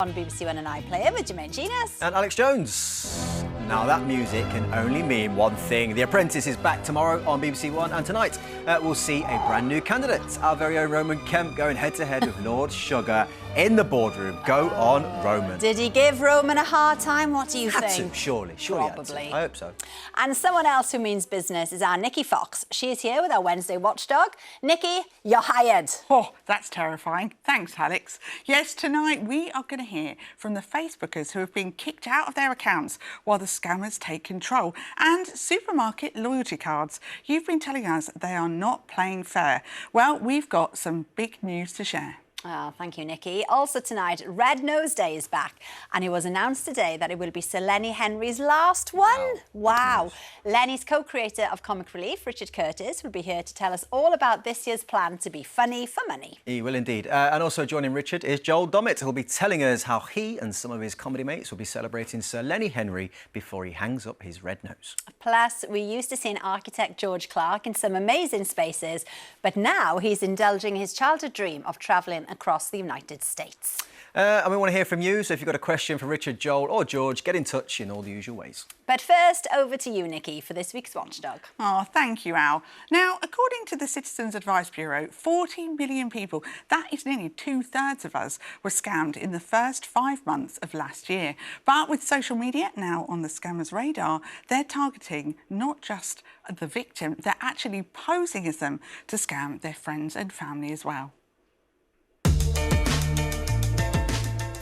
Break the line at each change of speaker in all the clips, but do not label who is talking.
On BBC One and iPlayer with Jermaine Chiles.
And Alex Jones. Now that music can only mean one thing. The Apprentice is back tomorrow on BBC One, and tonight we'll see a brand new candidate. Our very own Roman Kemp going head to head with Lord Sugar in the boardroom. Go on, Roman.
Did he give Roman a hard time? What do you
Had
think?
to, surely.
Probably.
Had to. I hope so.
And someone else who means business is our Nikki Fox. She is here with our Wednesday watchdog. Nikki, you're hired.
Oh, that's terrifying. Thanks, Alex. Yes, tonight we are going to hear from the Facebookers who have been kicked out of their accounts while the scammers take control. And supermarket loyalty cards. You've been telling us they are not playing fair. Well, we've got some big news to share.
Oh, thank you, Nikki. Also tonight, Red Nose Day is back, and it was announced today that it will be Sir Lenny Henry's last one. Wow. Lenny's co-creator of Comic Relief, Richard Curtis, will be here to tell us all about this year's plan to be funny for money.
He will indeed. And also joining Richard is Joel Dommett, who'll be telling us how he and some of his comedy mates will be celebrating Sir Lenny Henry before he hangs up his red nose.
Plus, we used to see architect George Clark in some amazing spaces, but now he's indulging his childhood dream of travelling across the United States.
And we want to hear from you, so if you've got a question for Richard, Joel or George, get in touch in all the usual ways.
But first, over to you, Nikki, for this week's Watchdog.
Oh, thank you, Al. Now, according to the Citizens Advice Bureau, 40 million people, that is nearly 2/3 of us, were scammed in the first 5 months of last year. But with social media now on the scammers' radar, they're targeting not just the victim, they're actually posing as them to scam their friends and family as well.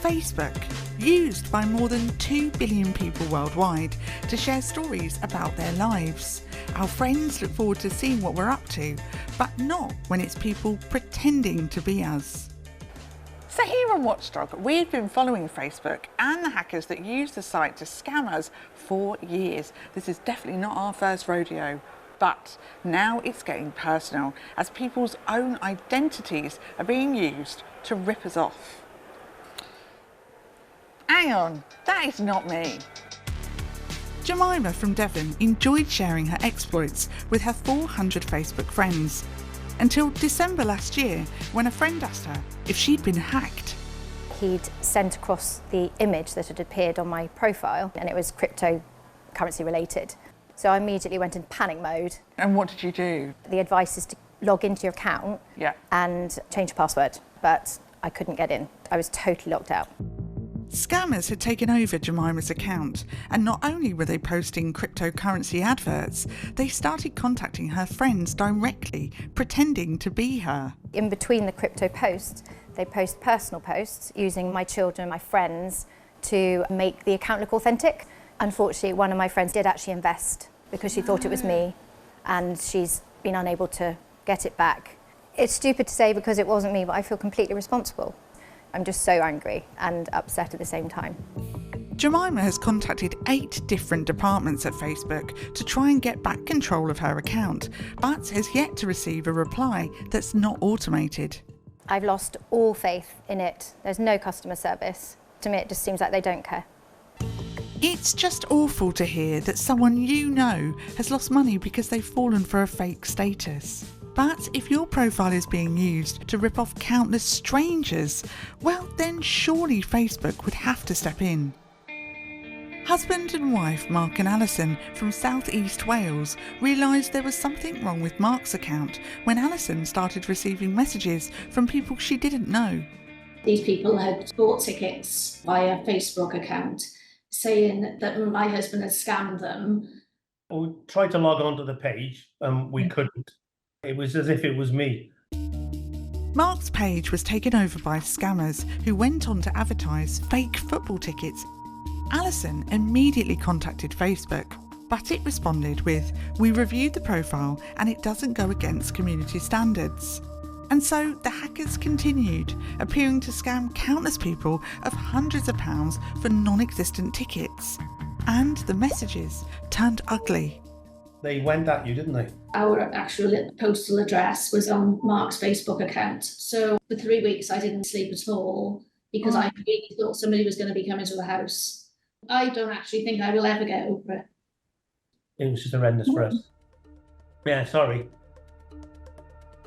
Facebook, used by more than 2 billion people worldwide to share stories about their lives. Our friends look forward to seeing what we're up to, but not when it's people pretending to be us. So here on Watchdog, we've been following Facebook and the hackers that use the site to scam us for years. This is definitely not our first rodeo. But now it's getting personal as people's own identities are being used to rip us off. Hang on, that is not me. Jemima from Devon enjoyed sharing her exploits with her 400 Facebook friends until December last year when a friend asked her if she'd been hacked.
He'd sent across the image that had appeared on my profile and it was cryptocurrency related. So I immediately went in panic mode.
And what did you do?
The advice is to log into your account and change your password, but I couldn't get in. I was totally locked out.
Scammers had taken over Jemima's account, and not only were they posting cryptocurrency adverts, they started contacting her friends directly, pretending to be her.
In between the crypto posts, they post personal posts using my children, my friends, to make the account look authentic. Unfortunately, one of my friends did actually invest because she thought it was me, and she's been unable to get it back. It's stupid to say because it wasn't me, but I feel completely responsible. I'm just so angry and upset at the same time.
Jemima has contacted 8 different departments at Facebook to try and get back control of her account, but has yet to receive a reply that's not automated.
I've lost all faith in it. There's no customer service. To me, it just seems like they don't care.
It's just awful to hear that someone you know has lost money because they've fallen for a fake status. But if your profile is being used to rip off countless strangers, well then surely Facebook would have to step in. Husband and wife Mark and Alison from South East Wales realised there was something wrong with Mark's account when Alison started receiving messages from people she didn't know.
These people had bought tickets via Facebook account saying that my husband had scammed them.
We tried to log on to the page and we couldn't. It was as if it was me.
Mark's page was taken over by scammers who went on to advertise fake football tickets. Alison immediately contacted Facebook, but it responded with, "We reviewed the profile and it doesn't go against community standards." And so the hackers continued, appearing to scam countless people of hundreds of pounds for non-existent tickets. And the messages turned ugly.
They went at you, didn't they?
Our actual postal address was on Mark's Facebook account. So for 3 weeks, I didn't sleep at all because I really thought somebody was going to be coming to the house. I don't actually think I will ever get over it.
It was just horrendous for us. Yeah, sorry.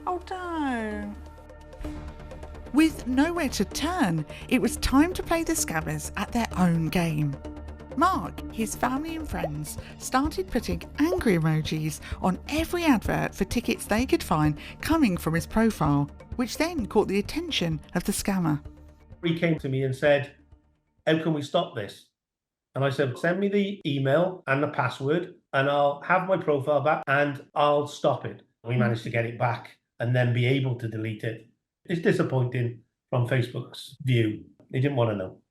Oh, don't. With nowhere to turn, it was time to play the scammers at their own game. Mark, his family and friends started putting angry emojis on every advert for tickets they could find coming from his profile, which then caught the attention of the scammer.
He came to me and said, "How can we stop this?" And I said, "Send me the email and the password and I'll have my profile back and I'll stop it." We managed to get it back and then be able to delete it. It's disappointing from Facebook's view. They didn't want to know.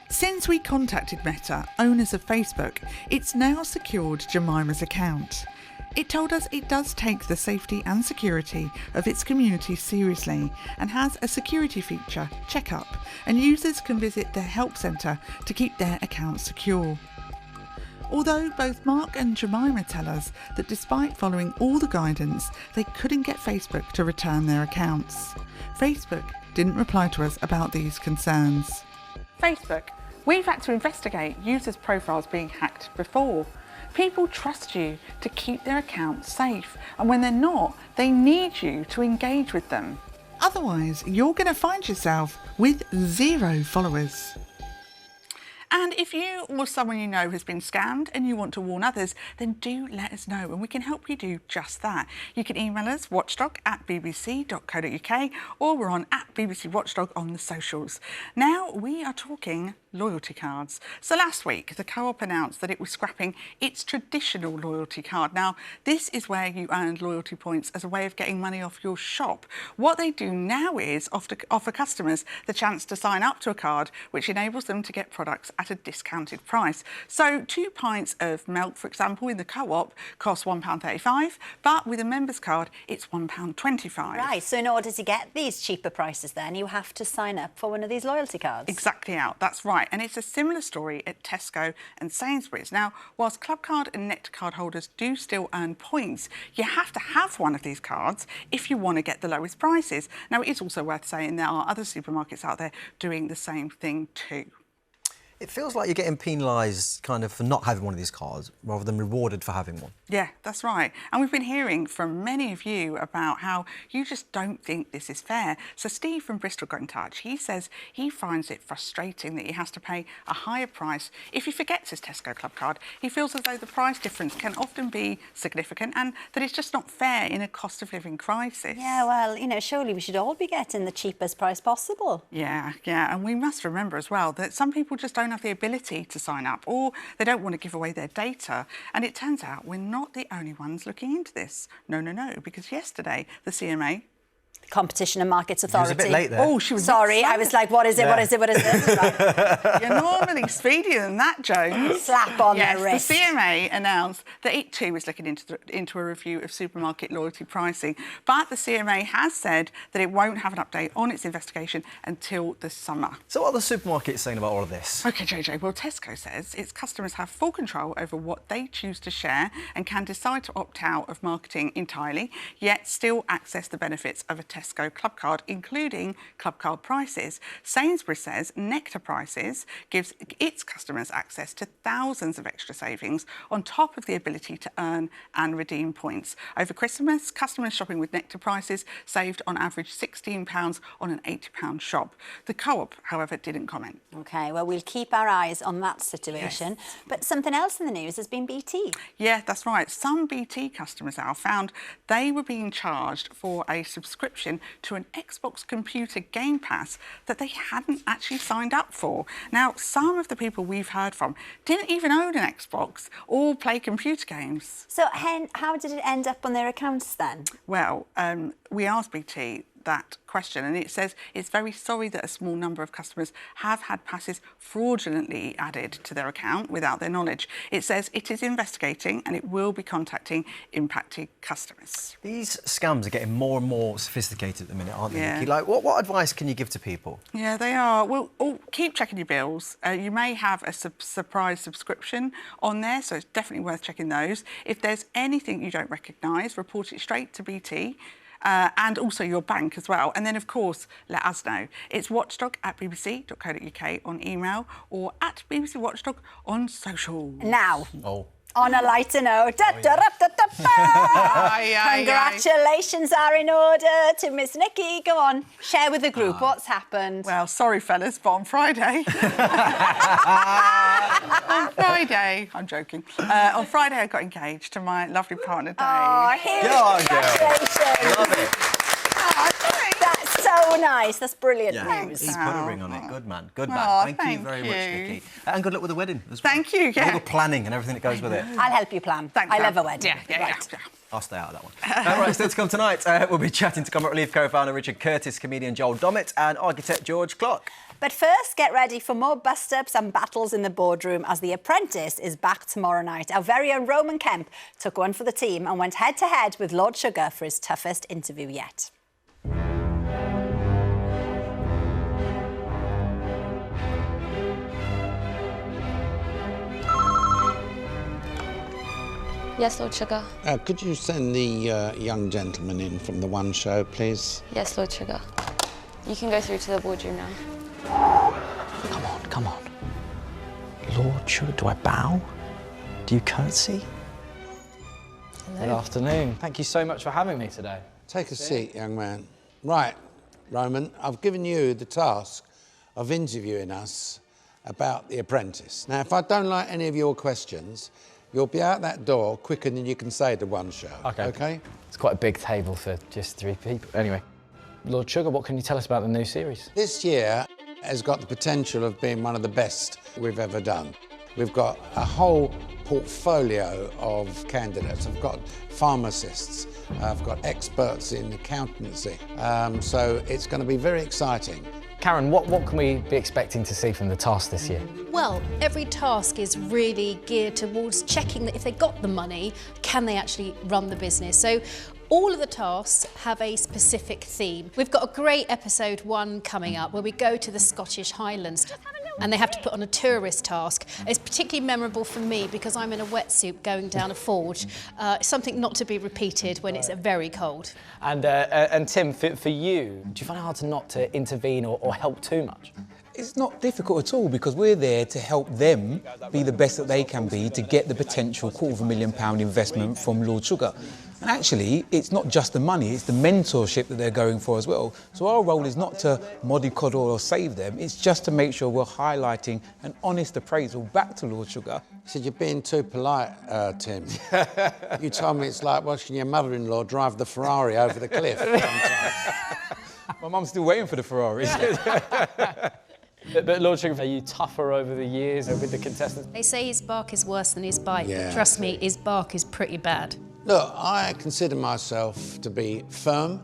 Since we contacted Meta, owners of Facebook, it's now secured Jemima's account. It told us it does take the safety and security of its community seriously and has a security feature, Checkup, and users can visit their help centre to keep their accounts secure. Although both Mark and Jemima tell us that despite following all the guidance, they couldn't get Facebook to return their accounts. Facebook didn't reply to us about these concerns.
Facebook, we've had to investigate users' profiles being hacked before. People trust you to keep their accounts safe, and when they're not, they need you to engage with them.
Otherwise, you're going to find yourself with 0 followers. And if you or someone you know has been scammed and you want to warn others, then do let us know and we can help you do just that. You can email us watchdog@bbc.co.uk or we're on @BBC Watchdog on the socials. Now we are talking loyalty cards. So last week, the Co-op announced that it was scrapping its traditional loyalty card. Now, this is where you earned loyalty points as a way of getting money off your shop. What they do now is offer customers the chance to sign up to a card, which enables them to get products at a discounted price. So 2 pints of milk, for example, in the Co-op costs £1.35, but with a members card, it's £1.25.
Right, so in order to get these cheaper prices then, you have to sign up for one of these loyalty cards.
Exactly out, that's right. And it's a similar story at Tesco and Sainsbury's. Now, whilst Clubcard and Nectar card holders do still earn points, you have to have one of these cards if you want to get the lowest prices. Now, it is also worth saying there are other supermarkets out there doing the same thing too.
It feels like you're getting penalised kind of for not having one of these cards rather than rewarded for having one.
Yeah, that's right. And we've been hearing from many of you about how you just don't think this is fair. So Steve from Bristol got in touch. He says he finds it frustrating that he has to pay a higher price if he forgets his Tesco Club card. He feels as though the price difference can often be significant and that it's just not fair in a cost of living crisis.
Yeah, well, you know, surely we should all be getting the cheapest price possible.
Yeah. And we must remember as well that some people just don't have the ability to sign up or they don't want to give away their data. And it turns out we're not the only ones looking into this. No, because yesterday the CMA,
Competition and Markets Authority.
She was a bit late there.
Oh, she was.
Sorry, I was like, what is it?
Yeah.
What is it? What is it? Right.
You're normally speedier than that, Jones.
Slap on
yes,
the wrist.
The CMA announced that it too is looking into a review of supermarket loyalty pricing. But the CMA has said that it won't have an update on its investigation until the summer.
So what are the supermarkets saying about all of this?
OK, JJ, well, Tesco says its customers have full control over what they choose to share and can decide to opt out of marketing entirely, yet still access the benefits of a Tesco Club card, including Club card prices. Sainsbury's says Nectar Prices gives its customers access to thousands of extra savings on top of the ability to earn and redeem points. Over Christmas, customers shopping with Nectar Prices saved on average £16 on an £80 shop. The Co-op, however, didn't comment.
OK, well, we'll keep our eyes on that situation.
Yes.
But something else in the news has been BT.
Yeah, that's right. Some BT customers, Al, found they were being charged for a subscription to an Xbox computer Game Pass that they hadn't actually signed up for. Now, some of the people we've heard from didn't even own an Xbox or play computer games.
So how did it end up on their accounts then?
Well, we asked BT that question and it says it's very sorry that a small number of customers have had passes fraudulently added to their account without their knowledge. It says it is investigating and it will be contacting impacted customers.
These scams are getting more and more sophisticated at the minute, aren't they,
Yeah.
Nikki? Like, what advice can you give to people?
Yeah, they are. Well, keep checking your bills. You may have a surprise subscription on there, so it's definitely worth checking those. If there's anything you don't recognise, report it straight to BT. And also your bank as well. And then, of course, let us know. It's watchdog@bbc.co.uk on email or @BBC Watchdog on social.
Now,
Oh.
On a lighter note, congratulations are in order to Miss Nikki. Go on, share with the group what's happened.
Well, sorry, fellas, but on Friday... I'm joking. On Friday, I got engaged to my lovely partner, Dave.
Oh, congratulations.
Love it.
That's so nice. That's brilliant news.
He's put a ring on it. Good man. Good man.
Oh,
Thank you very much, Nikki. And good luck with the wedding as well.
Thank you,
All the planning and everything that goes with it.
I'll help you plan.
Thanks,
I
Sam.
love a wedding.
Yeah.
I'll stay out of that one. Right, still to come tonight, we'll be chatting to Comic Relief co-founder Richard Curtis, comedian Joel Dommett and architect George Clock.
But first, get ready for more bust-ups and battles in the boardroom as The Apprentice is back tomorrow night. Our very own Roman Kemp took one for the team and went head-to-head with Lord Sugar for his toughest interview yet.
Yes, Lord Sugar.
Could you send the young gentleman in from the One Show, please?
Yes, Lord Sugar. You can go through to the boardroom now.
Come on. Lord Sugar, do I bow? Do you curtsy?
Hello.
Good afternoon. Thank you so much for having me today.
Take a seat, young man. Right, Roman, I've given you the task of interviewing us about The Apprentice. Now, if I don't like any of your questions, you'll be out that door quicker than you can say the One Show. Okay?
It's quite a big table for just 3 people. Anyway, Lord Sugar, what can you tell us about the new series?
This year has got the potential of being one of the best we've ever done. We've got a whole portfolio of candidates. I've got pharmacists, I've got experts in accountancy, so it's going to be very exciting.
Karen, what can we be expecting to see from the task this year?
Well, every task is really geared towards checking that if they got the money, can they actually run the business? So all of the tasks have a specific theme. We've got a great episode 1 coming up where we go to the Scottish Highlands and they have to put on a tourist task. It's particularly memorable for me because I'm in a wetsuit going down a forge, something not to be repeated when it's very cold.
And Tim, for you, do you find it hard to intervene or help too much?
It's not difficult at all because we're there to help them be the best that they can be to get the potential £250,000 investment from Lord Sugar. And actually, it's not just the money, it's the mentorship that they're going for as well. So our role is not to mollycoddle or save them, it's just to make sure we're highlighting an honest appraisal back to Lord Sugar.
He said, you're being too polite, Tim. You told me it's like watching your mother-in-law drive the Ferrari over the cliff sometimes.
My mum's still waiting for the Ferrari.
But Lord Sugar, are you tougher over the years with the contestants?
They say his bark is worse than his bite.
Yeah.
But trust me, his bark is pretty bad.
Look, I consider myself to be firm,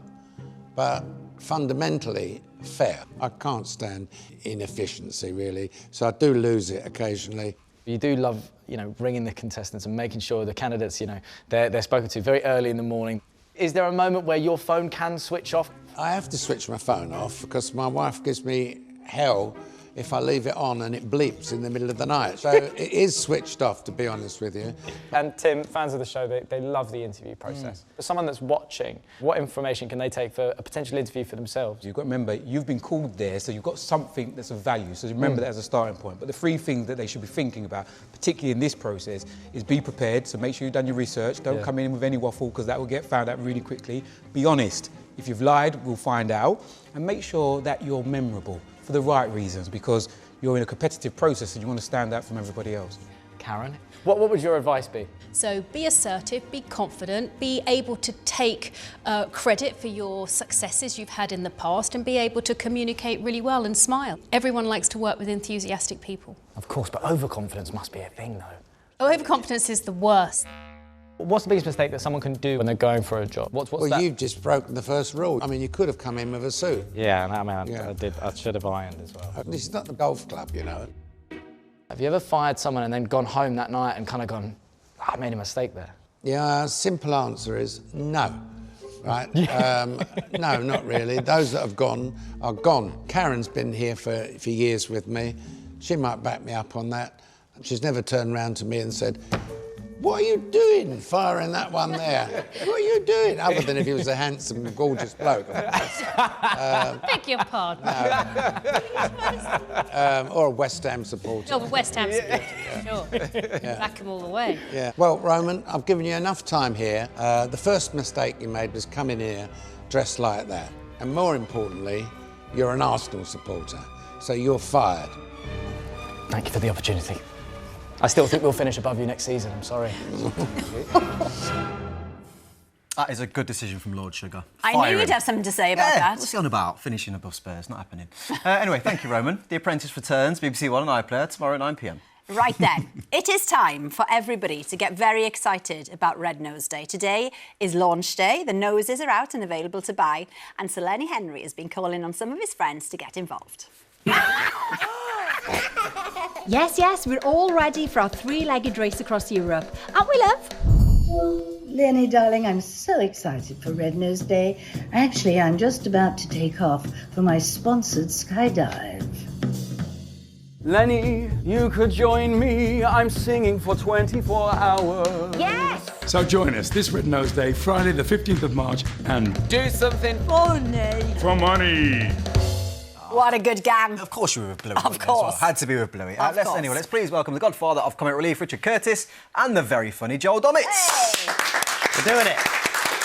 but fundamentally fair. I can't stand inefficiency, really, so I do lose it occasionally.
You do love, ringing the contestants and making sure the candidates, they're spoken to very early in the morning. Is there a moment where your phone can switch off?
I have to switch my phone off because my wife gives me hell if I leave it on and it bleeps in the middle of the night. So it is switched off, to be honest with you.
And Tim, fans of the show, they love the interview process. For someone that's watching, what information can they take for a potential interview for themselves?
You've got to remember, you've been called there, so you've got something that's of value. So remember that as a starting point. But the 3 things that they should be thinking about, particularly in this process, is be prepared. So make sure you've done your research. Don't come in with any waffle, because that will get found out really quickly. Be honest. If you've lied, we'll find out. And make sure that you're memorable for the right reasons, because you're in a competitive process and you want to stand out from everybody else.
Karen, what would your advice be?
So be assertive, be confident, be able to take credit for your successes you've had in the past and be able to communicate really well and smile. Everyone likes to work with enthusiastic people.
Of course, but overconfidence must be a thing, though.
Oh, overconfidence is the worst.
What's the biggest mistake that someone can do when they're going for a job? What's
well,
that?
you've just broken the first rule. I mean, you could have come in with a suit.
Yeah, I did. I should have ironed as well.
This is not the golf club, you know.
Have you ever fired someone and then gone home that night and kind of gone, I made a mistake there?
Yeah, simple answer is no. Right? No, not really. Those that have gone are gone. Karen's been here for years with me. She might back me up on that. She's never turned around to me and said, What are you doing firing that one there? What are you doing? Other than if he was a handsome, gorgeous bloke.
Beg your pardon.
Or a West Ham supporter.
Oh, but West Ham supporter, sure. Back them all the way.
Yeah. Well, Roman, I've given you enough time here. The first mistake you made was coming here dressed like that. And more importantly, you're an Arsenal supporter, so you're fired.
Thank you for the opportunity. I still think we'll finish above you next season, I'm sorry.
That is a good decision from Lord Sugar.
I knew you'd have something to say about that.
What's he on about? Finishing above Spurs, not happening. Anyway, thank you, Roman. The Apprentice returns, BBC One and iPlayer, tomorrow at 9 p.m.
Right then, it is time for everybody to get very excited about Red Nose Day. Today is launch day, the noses are out and available to buy, and Sir Lenny Henry has been calling on some of his friends to get involved.
Yes, we're all ready for our three-legged race across Europe. Aren't we, love?
Lenny, darling, I'm so excited for Red Nose Day. Actually, I'm just about to take off for my sponsored skydive.
Lenny, you could join me. I'm singing for 24 hours.
Yes!
So join us this Red Nose Day, Friday the 15th of March, and
do something
funny
for money.
What a good gang.
Of course you were with Bluey.
Of course.
Had to be with Bluey.
Of course.
Anyway, let's please welcome the godfather of comic relief, Richard Curtis, and the very funny Joel Dommett.
Hey.
We're doing it.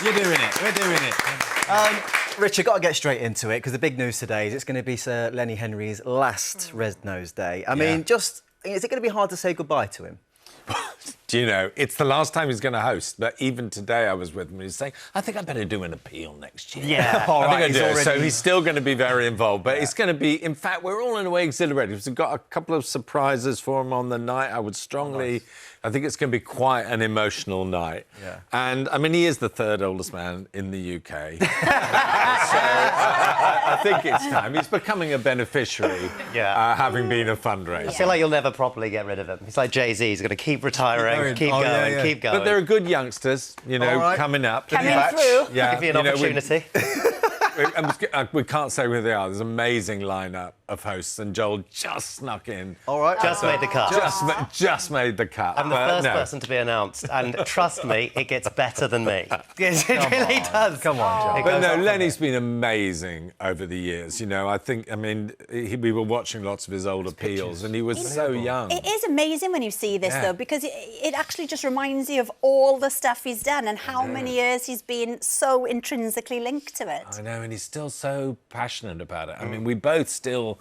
You're doing it. We're doing it. Richard, got to get straight into it, because the big news today is it's going to be Sir Lenny Henry's last Red Nose Day. I mean, is it going to be hard to say goodbye to him?
Do you know, it's the last time he's going to host, but even today I was with him and he's saying, I think I better do an appeal next year.
Yeah,
all right. I think I do. So he's still going to be very involved, but it's going to be, in fact, we're all in a way exhilarated. We've got a couple of surprises for him on the night. I would strongly, I think it's going to be quite an emotional night.
Yeah.
And, I mean, he is the third oldest man in the UK. So I think it's time. He's becoming a beneficiary, having been a fundraiser.
I feel like you'll never properly get rid of him. He's like Jay-Z, he's going to keep retiring, keep going, keep going.
But there are good youngsters, you know, coming up.
Coming through.
Yeah. Give you an opportunity.
We can't say who they are. There's an amazing lineup of hosts, and Joel just snuck in.
All right.
Just made the cut.
Just made the cut.
I'm the first person to be announced, and trust me, it gets better than me. It really does.
Come on, Joel.
But no, Lenny's been amazing over the years. You know, we were watching lots of his old appeals, and he was so young.
It is amazing when you see this, though, because it actually just reminds you of all the stuff he's done and how many years he's been so intrinsically linked to it.
I know, and he's still so passionate about it. I mean, we both still...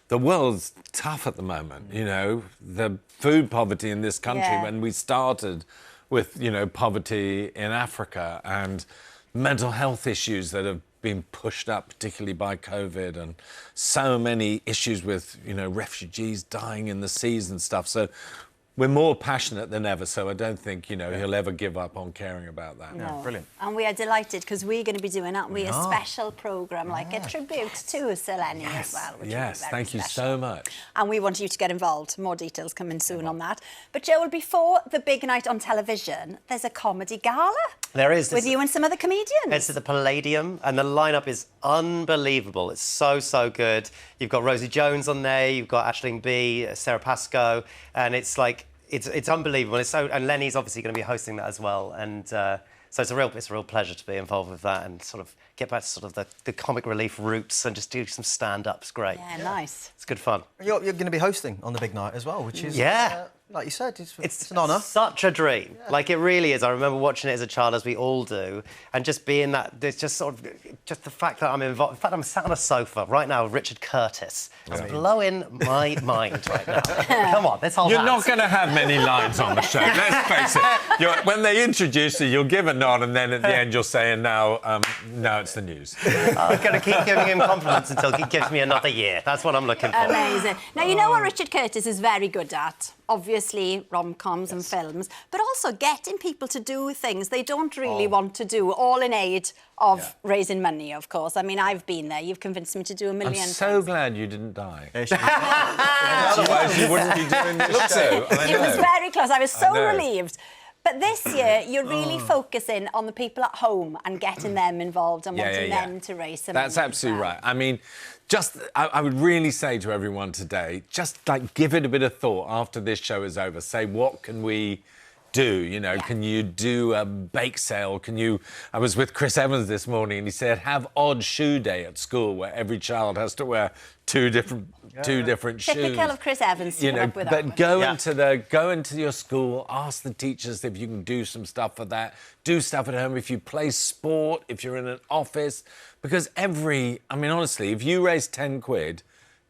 The world's tough at the moment, you know, the food poverty in this country when we started with, you know, poverty in Africa and mental health issues that have been pushed up, particularly by COVID, and so many issues with, you know, refugees dying in the seas and stuff. So we're more passionate than ever, so I don't think, you know, he'll ever give up on caring about that.
No.
Brilliant.
And we are delighted because we're going to be doing, aren't we, a special programme, like a tribute to Sir Lenny as well. Which will be very
thank you
special.
so much.
And we want you to get involved. More details coming soon on that. But Joel, before the big night on television, there's a comedy gala.
There is.
With you and some other comedians.
It's at the Palladium, and the lineup is unbelievable. It's so, so good. You've got Rosie Jones on there, you've got Aisling B, Sarah Pascoe, and it's like, it's unbelievable. And Lenny's obviously going to be hosting that as well. And so it's a real pleasure to be involved with that and sort of get back to sort of the comic relief roots and just do some stand-ups. Great.
Yeah, nice.
It's good fun.
You're going to be hosting on the big night as well, which is... like you said, it's an honour.
Such a dream. Yeah. Like, it really is. I remember watching it as a child, as we all do, and just being that... There's just sort of... Just the fact that I'm involved... In fact, I'm sat on a sofa right now with Richard Curtis. It's blowing my mind right now. Come on, let's hold
You're
hands.
not going to have many lines on the show, let's face it. When they introduce you, you'll give a nod, and then at the end you'll say, and now it's the news.
I'm going to keep giving him compliments until he gives me another year. That's what I'm looking for.
Amazing. Now, you know what Richard Curtis is very good at? Obviously, rom-coms and films, but also getting people to do things they don't really want to do, all in aid of raising money, of course. I mean, I've been there. You've convinced me to do a million
I'm so glad you didn't die. Otherwise, you wouldn't be doing this show.
It was very close. I was so relieved. But this year, you're really focusing on the people at home and getting them involved and wanting them to raise some money.
That's absolutely right. I mean, I would really say to everyone today, just like give it a bit of thought after this show is over. Say, what can we do? You know, can you do a bake sale? I was with Chris Evans this morning and he said, have odd shoe day at school where every child has to wear two different shoes.
Typical of Chris Evans to
You
come
know,
up with
but
that.
go into your school, ask the teachers if you can do some stuff for that. Do stuff at home if you play sport, if you're in an office, because honestly, if you raise 10 quid,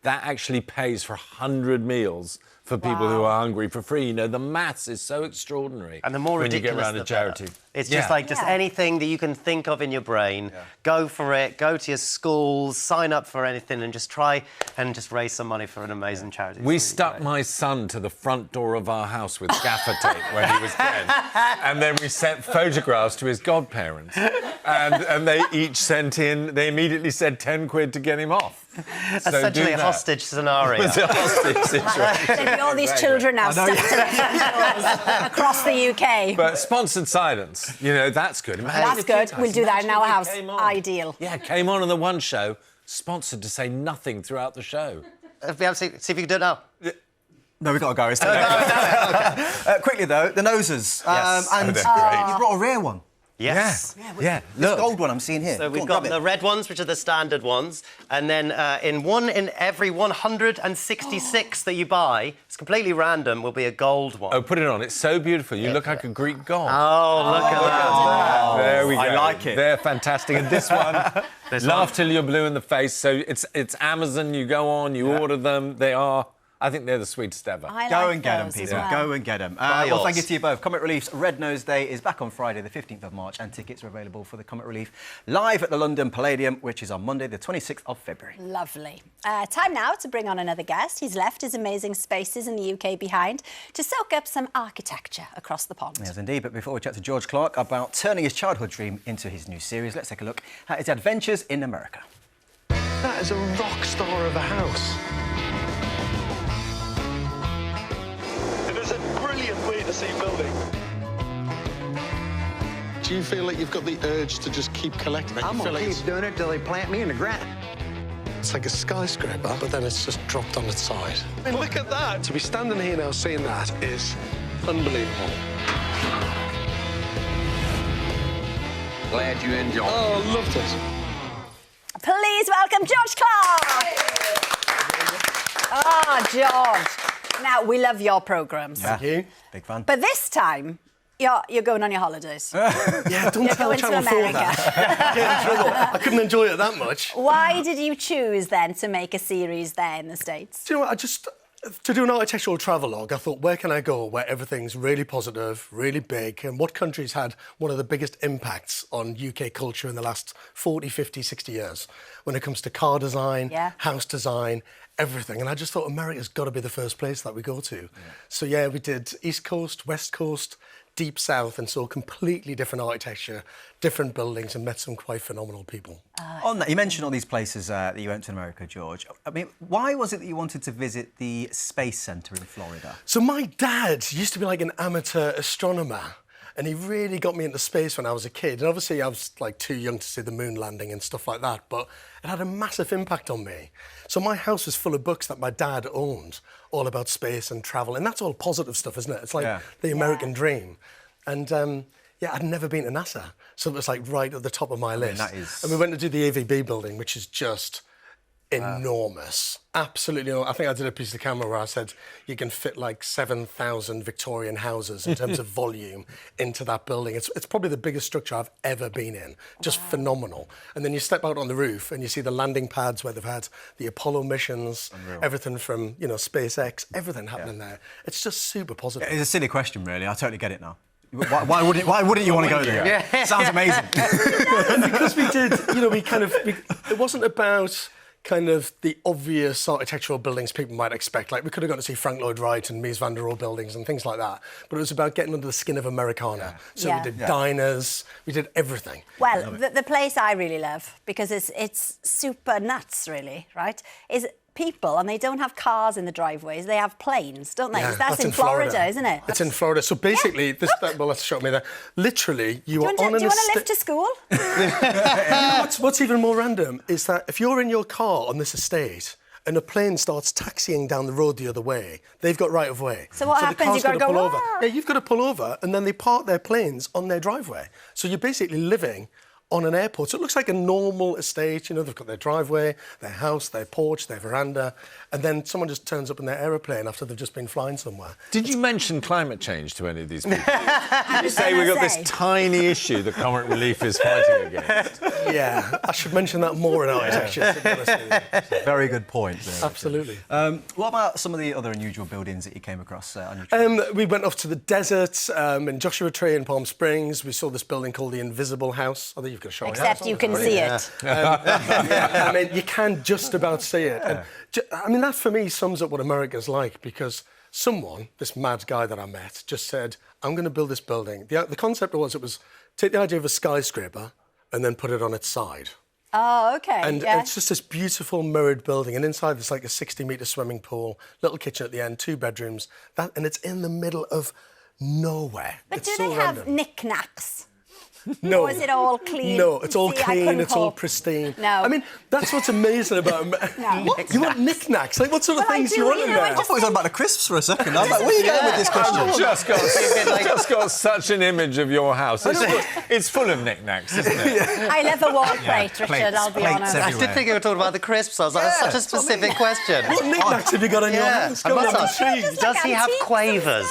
that actually pays for 100 meals for people who are hungry for free. You know, the maths is so extraordinary.
And the more
when you
ridiculous
get around
the
a charity.
better. It's just like anything that you can think of in your brain, go for it, go to your schools, sign up for anything and just try and just raise some money for an amazing charity.
We stuck my son to the front door of our house with gaffer tape when he was 10. And then we sent photographs to his godparents. And they each sent in, they immediately said 10 quid to get him off.
Essentially a hostage scenario.
It's a hostage situation.
There'll be all these children now stuck to the across the UK.
But sponsored silence, you know, that's good.
That's good. We'll do that in our house. Ideal.
Yeah, came on the one show, sponsored to say nothing throughout the show.
See if you can do it now.
No, we've got to go. It's okay. Quickly, though, the noses.
Yes.
And
they're great.
you brought a rare one.
Yes.
Yeah. This gold one I'm seeing here.
So we've got the red ones, which are the standard ones, and then in every 166 that you buy, it's completely random, will be a gold one.
Oh, put it on. It's so beautiful. You look like a Greek god.
Oh, look at that.
There we go.
I like it.
They're fantastic. And this one, laugh till you're blue in the face. So it's Amazon. You go on, you order them. I think they're the sweetest ever.
Go and get them, people. Go and get them. Well, thank you to you both. Comet Relief's Red Nose Day is back on Friday, the 15th of March, and tickets are available for the Comet Relief live at the London Palladium, which is on Monday, the 26th of February.
Lovely. Time now to bring on another guest. He's left his amazing spaces in the UK behind to soak up some architecture across the pond.
Yes, indeed. But before we chat to George Clark about turning his childhood dream into his new series, let's take a look at his adventures in America.
That is a rock star of a house. It's a brilliant way to see building. Do you feel like you've got the urge to just keep collecting?
I'm gonna keep doing it till they plant me in the ground.
It's like a skyscraper, but then it's just dropped on its side. I mean, look at that! To be standing here now seeing that is unbelievable.
Glad you enjoyed it.
Oh, loved it.
Please welcome George Clark. Oh, George. Now, we love your programmes.
Thank you. Big fan.
But this time, you're going on your holidays.
Yeah, don't tell Channel 4 that. Get in trouble. I couldn't enjoy it that much.
Why did you choose, then, to make a series there in the States?
Do you know what, to do an architectural travelogue, I thought, where can I go where everything's really positive, really big, and what countries had one of the biggest impacts on UK culture in the last 40, 50, 60 years when it comes to car design, house design, everything. And I just thought America's got to be the first place that we go to. Yeah. So, yeah, we did East Coast, West Coast, Deep South, and saw completely different architecture, different buildings, and met some quite phenomenal people.
On that, you mentioned all these places that you went to in America, George. I mean, why was it that you wanted to visit the Space Center in Florida?
So my dad used to be like an amateur astronomer, and he really got me into space when I was a kid. And obviously I was like too young to see the moon landing and stuff like that, but it had a massive impact on me. So my house was full of books that my dad owned, all about space and travel. And that's all positive stuff, isn't it? It's like the American dream. And I'd never been to NASA. So it was like right at the top of my list. And we went to do the AVB building, which is just enormous. Absolutely enormous. I think I did a piece of camera where I said you can fit like 7,000 Victorian houses in terms of volume into that building. It's probably the biggest structure I've ever been in. Just phenomenal. And then you step out on the roof and you see the landing pads where they've had the Apollo missions, everything from, SpaceX, everything happening there. It's just super positive.
It's a silly question, really. I totally get it now. Why wouldn't you want to go there?
Yeah.
Sounds amazing.
Because we did, it wasn't about kind of the obvious architectural buildings people might expect. Like, we could have gone to see Frank Lloyd Wright and Mies van der Rohe buildings and things like that. But it was about getting under the skin of Americana. So we did diners, we did everything.
Well, the place I really love, because it's super nuts, really, right, is people, and they don't have cars in the driveways, they have planes, don't they?
Yeah,
that's in Florida, isn't it?
It's in Florida. So basically, let's show me there. Literally, you are on an estate.
Do you want to lift to school?
What's even more random is that if you're in your car on this estate and a plane starts taxiing down the road the other way, they've got right of way.
So what happens?
The
You've
car's
got to
gotta
go,
pull over. Yeah, you've got to pull over, and then they park their planes on their driveway. So you're basically living on an airport. So it looks like a normal estate. You know, they've got their driveway, their house, their porch, their veranda, and then someone just turns up in their aeroplane after they've just been flying somewhere.
Did you mention climate change to any of these people? Did you say we've got this tiny issue that Comic Relief is fighting against?
Yeah, I should mention that more in architecture, to be honest with you.
Very good point there.
Absolutely.
What about some of the other unusual buildings that you came across on your trip?
We went off to the desert in Joshua Tree in Palm Springs. We saw this building called the Invisible House. I think you've got to show it.
Except you can see it.
I mean, you can just about see it. And, I mean, that for me sums up what America's like, because someone, this mad guy that I met, just said, I'm going to build this building. The concept was, it was take the idea of a skyscraper and then put it on its side.
Oh, okay.
And it's just this beautiful mirrored building, and inside there's like a 60-metre swimming pool, little kitchen at the end, 2 bedrooms, and it's in the middle of nowhere.
But
it's
do
so
they have
random.
knickknacks?
No.
Or is it all clean?
No, it's all
See, I
clean,
couldn't
it's all
hope.
pristine.
No.
I mean, that's what's amazing about... What? You want knickknacks? Like, what sort of
Well, I
things
do,
do you want
you
in
know,
there?
I
I thought he was on about the crisps for a second. I was like, where are you going with this question?
I've just got such an image of your house. It's full of knickknacks, isn't it?
I love a wall plate, Richard, I'll be honest.
I did think you were talking about the crisps. I was like, that's such a specific question.
What knickknacks have you got in your house? Go on, I'm intrigued.
Does he have quavers?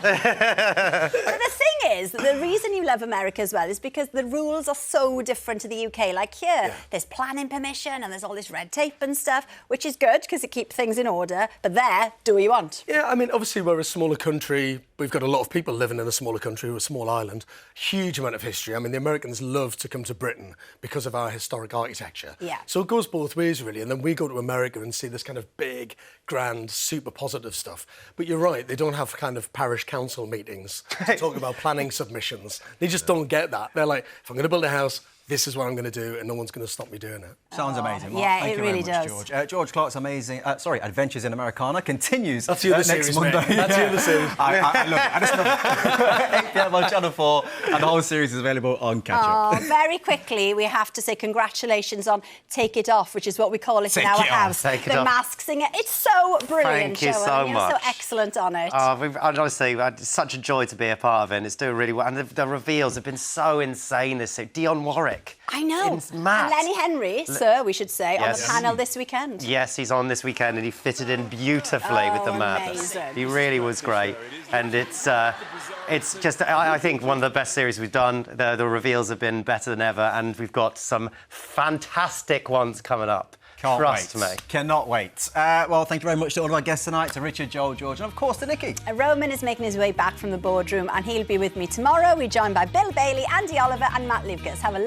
But the thing is, the reason you love America as well is because the rules are so different to the UK. Like here, there's planning permission and there's all this red tape and stuff, which is good because it keeps things in order. But there, do what you want.
Yeah, I mean, obviously we're a smaller country. We've got a lot of people living in a smaller country, we're a small island. Huge amount of history. I mean, the Americans love to come to Britain because of our historic architecture.
Yeah.
So it goes both ways, really. And then we go to America and see this kind of big, grand, super positive stuff. But you're right, they don't have kind of parish council meetings to talk about planning submissions. They just don't get that. They're like, if I'm going to build a house, this is what I'm going to do, and no one's going to stop me doing it.
Sounds amazing. Well,
yeah,
thank
it
you very
really
much,
does.
George. George Clark's amazing, Adventures in Americana continues
That's the other
next
series,
Monday.
mate. That's the other series.
I love it. I just love it. 8 p.m. on Channel 4, and the whole series is available on Catch Up.
Oh, very quickly, we have to say congratulations on Take It Off, which is what we call it in
Take
our
it
house.
off. Take it
the
off.
Masked Singer. It's so brilliant,
Thank you
Joel.
so
You're
much.
so excellent on it.
Honestly, it's such a joy to be a part of it, and it's doing really well. And the reveals have been so insane this year. Dionne Warwick.
I know.
It's mad.
And Lenny Henry, sir, we should say,
Yes.
on the panel this weekend.
Yes, he's on this weekend, and he fitted in beautifully with the madness.
amazing.
He really was great, and it's just, I think, one of the best series we've done. The reveals have been better than ever, and we've got some fantastic ones coming up.
Can't
Trust
wait.
me.
Cannot wait. Well, thank you very much to all of our guests tonight, to Richard, Joel, George, and of course to Nikki.
Roman is making his way back from the boardroom, and he'll be with me tomorrow. We're joined by Bill Bailey, Andy Oliver and Matt Lucas. Have a